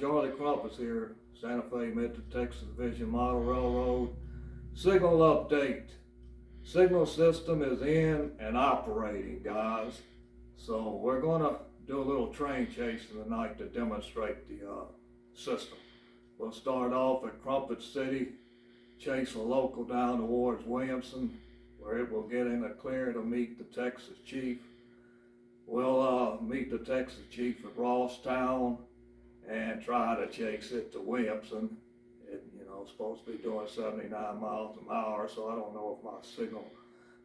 Charlie Krampitz here, Santa Fe Mid-Texas Division Model Railroad. Signal update. Signal system is in and operating, guys. So we're going to do a little train chase tonight to demonstrate the system. We'll start off at Krampitz City, chase a local down towards Williamson, where it will get in a clear to meet the Texas chief. We'll meet the Texas chief at Rosstown and try to chase it to Williamson. Supposed to be doing 79 miles an hour, so I don't know if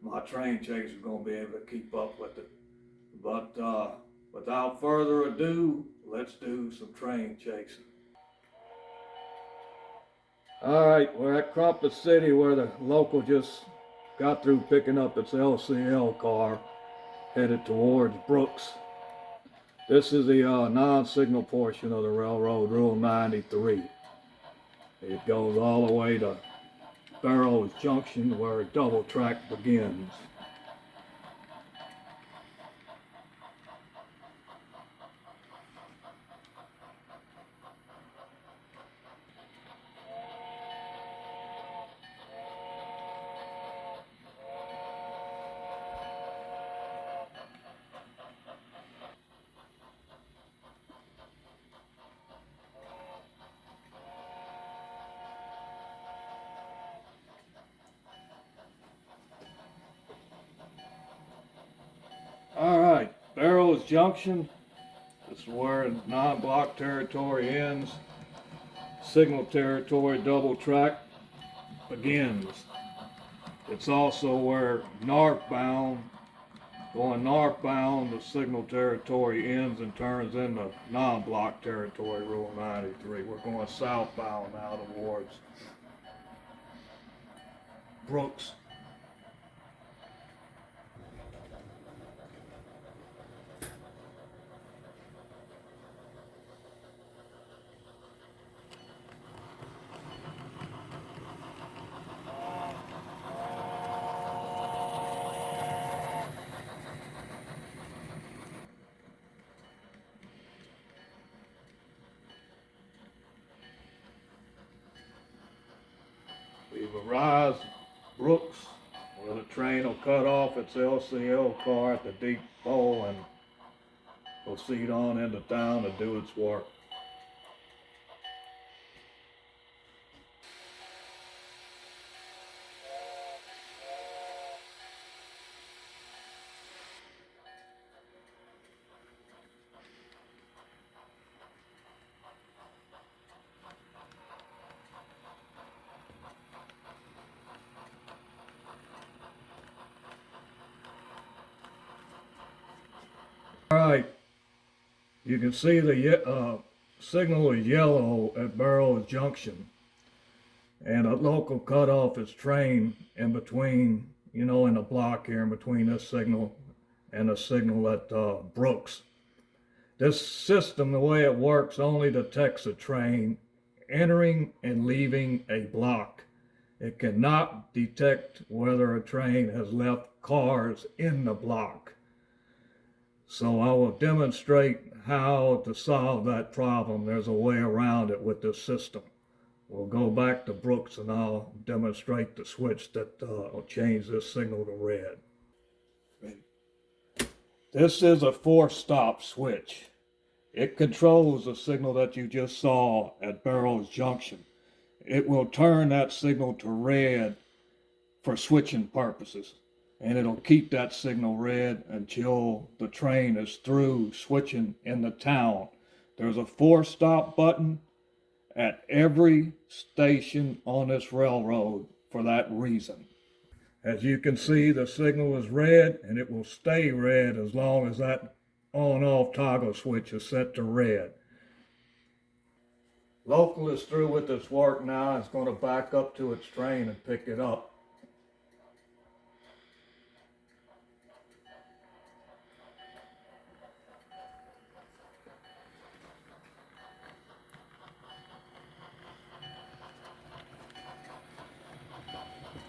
my train chase is going to be able to keep up with it. But without further ado, let's do some train chasing. All right, we're at Krampitz City, where the local just got through picking up its LCL car, headed towards Brooks. This is the non-signal portion of the railroad, Rule 93. It goes all the way to Barrows Junction, where double track begins. All right, Barrows Junction. This is where non-block territory ends. Signal territory double track begins. It's also where going northbound, the signal territory ends and turns into non-block territory, Rule 93. We're going southbound now towards Brooks. We've arrived Brooks, where the train will cut off its LCL car at the depot and proceed on into town to do its work. All right, you can see the signal is yellow at Barrows Junction, and a local cut off its train in between, in the block here in between this signal and the signal at Brooks. This system, the way it works, only detects a train entering and leaving a block. It cannot detect whether a train has left cars in the block. So I will demonstrate how to solve that problem. There's a way around it with this system. We'll go back to Brooks and I'll demonstrate the switch that will change this signal to red. This is a force-stop switch. It controls the signal that you just saw at Barrows Junction. It will turn that signal to red for switching purposes, and it'll keep that signal red until the train is through switching in the town. There's a force-stop button at every station on this railroad for that reason. As you can see, the signal is red, and it will stay red as long as that on-off toggle switch is set to red. Local is through with its work now. It's going to back up to its train and pick it up.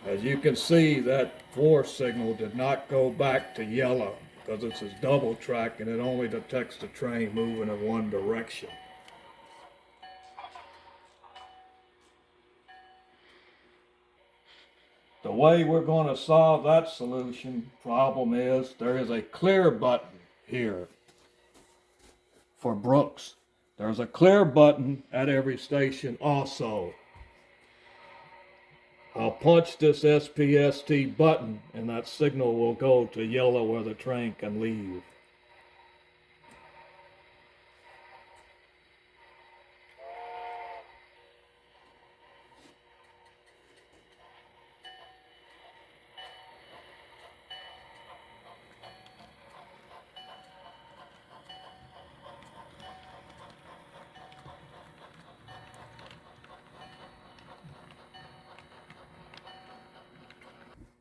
As you can see, that force signal did not go back to yellow because it's a double track and it only detects the train moving in one direction. The way we're going to solve that solution problem is there is a clear button here for Brooks. There's a clear button at every station also. I'll punch this SPST button and that signal will go to yellow where the train can leave.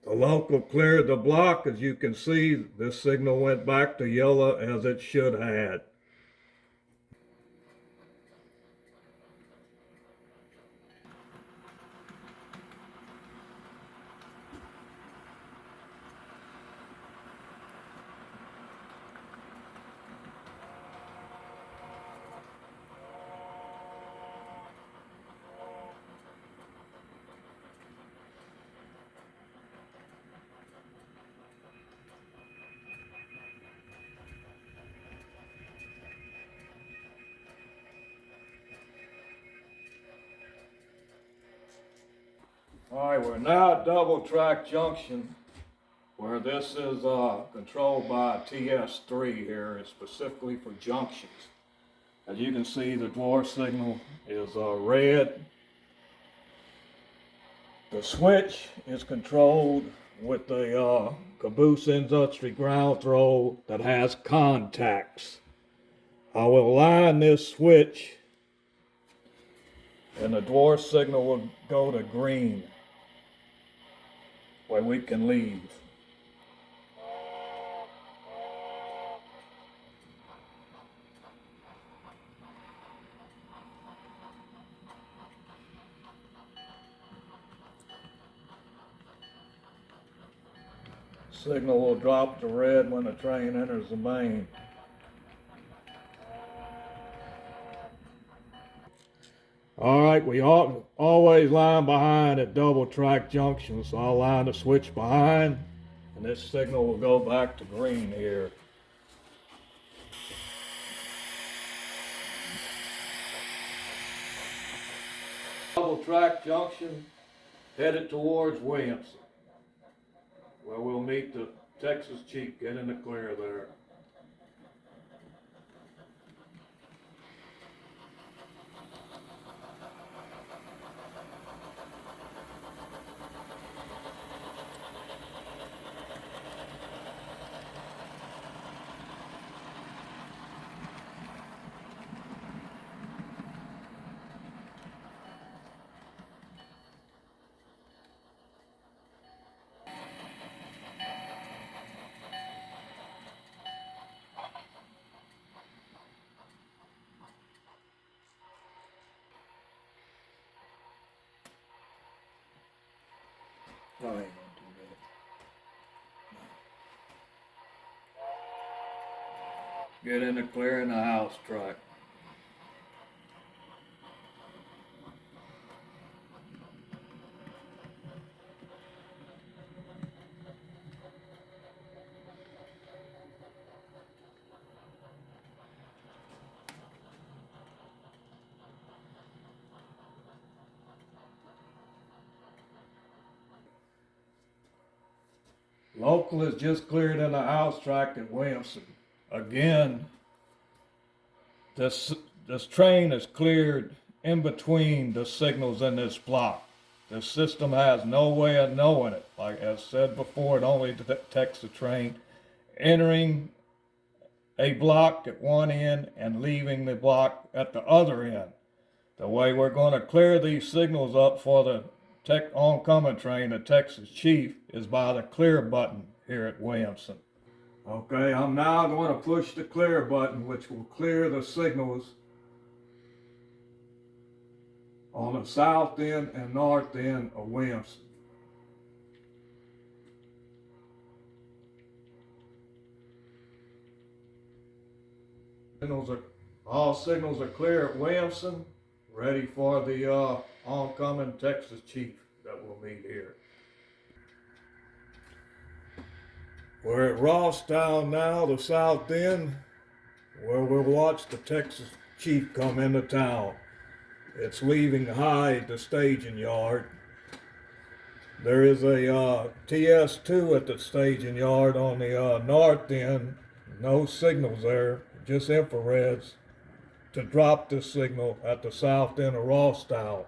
The local cleared the block. As you can see, this signal went back to yellow as it should have. All right, we're now at double track junction where this is controlled by TS3 here. It's specifically for junctions. As you can see, the dwarf signal is red. The switch is controlled with the caboose industry ground throw that has contacts. I will line this switch and the dwarf signal will go to green where we can leave. Signal will drop to red when the train enters the main. All right, we always line behind at double track junctions, so I'll line the switch behind, and this signal will go back to green here. Double track junction headed towards Williamson, where we'll meet the Texas Chief. Get in the clear there. I ain't gonna do that. Get in the clear in the house track. Local is just cleared in the house track at Williamson. Again, this train is cleared in between the signals in this block. The system has no way of knowing it. Like as said before, it only detects the train entering a block at one end and leaving the block at the other end. The way we're going to clear these signals up for the oncoming train, the Texas Chief, is by the clear button here at Williamson. Okay, I'm now going to push the clear button, which will clear the signals on the south end and north end of Williamson. All signals are clear at Williamson, ready for the oncoming Texas Chief that will meet here. We're at Rosstown now, the south end, where we'll watch the Texas Chief come into town. It's leaving Hyde, the staging yard. There is a TS2 at the staging yard on the north end. No signals there, just infrareds to drop this signal at the south end of Rosstown.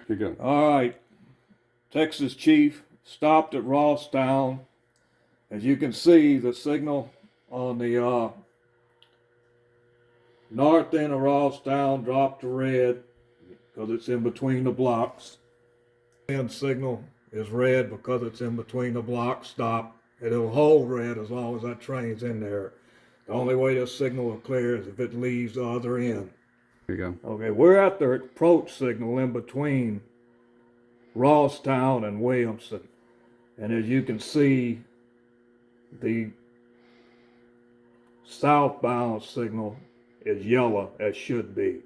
You go. All right, Texas Chief stopped at Rosstown. As you can see, the signal on the north end of Rosstown dropped to red because it's in between the blocks. And signal is red because it's in between the blocks. Stop. It'll hold red as long as that train's in there. The only way this signal will clear is if it leaves the other end. Here you go. Okay, we're at the approach signal in between Rosstown and Williamson. And as you can see, the southbound signal is yellow, as should be.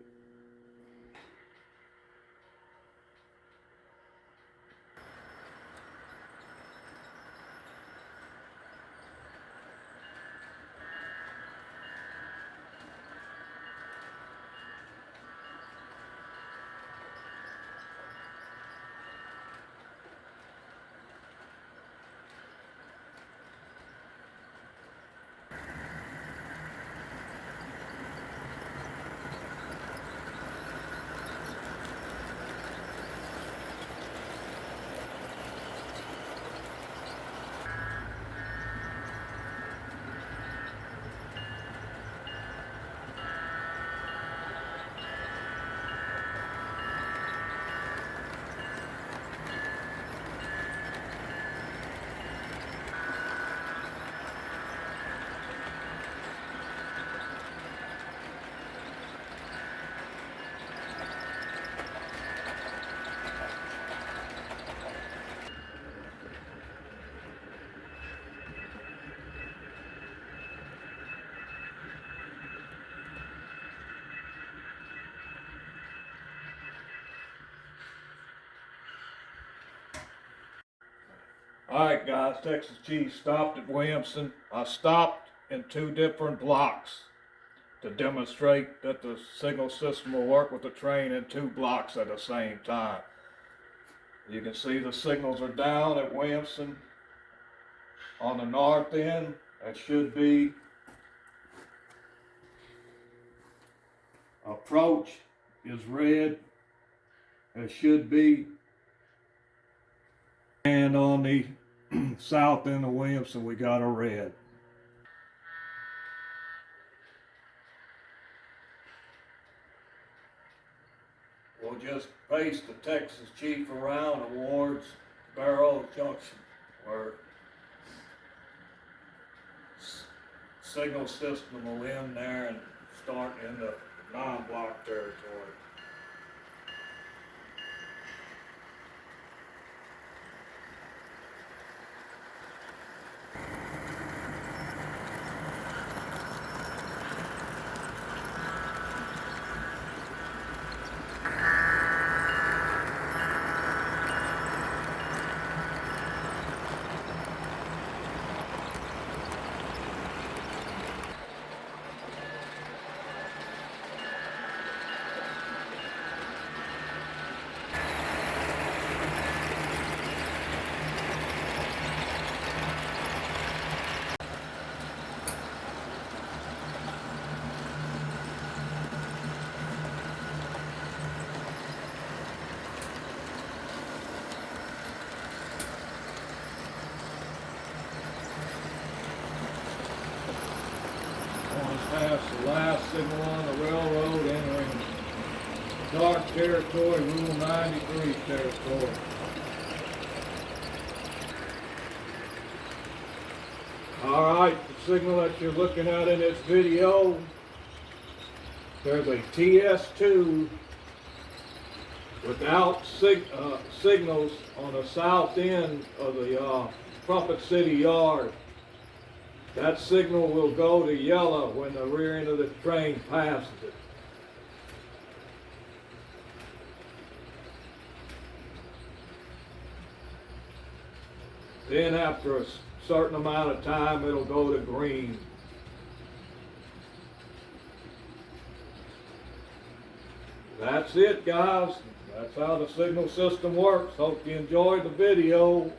All right, guys, Texas Chief stopped at Williamson. I stopped in 2 different blocks to demonstrate that the signal system will work with the train in 2 blocks at the same time. You can see the signals are down at Williamson on the north end. That should be approach is red. It should be. And on the south end of Williamson, we got a red. We'll just paste the Texas Chief around towards Barrow Junction, where signal system will end there and start in the non-block territory. pass the last signal on the railroad, entering dark territory, Rule 93 territory. Alright, the signal that you're looking at in this video, there's a TS2 without signals on the south end of the Krampitz City yard. That signal will go to yellow when the rear end of the train passes it. Then after a certain amount of time, it'll go to green. That's it, guys. That's how the signal system works. Hope you enjoyed the video.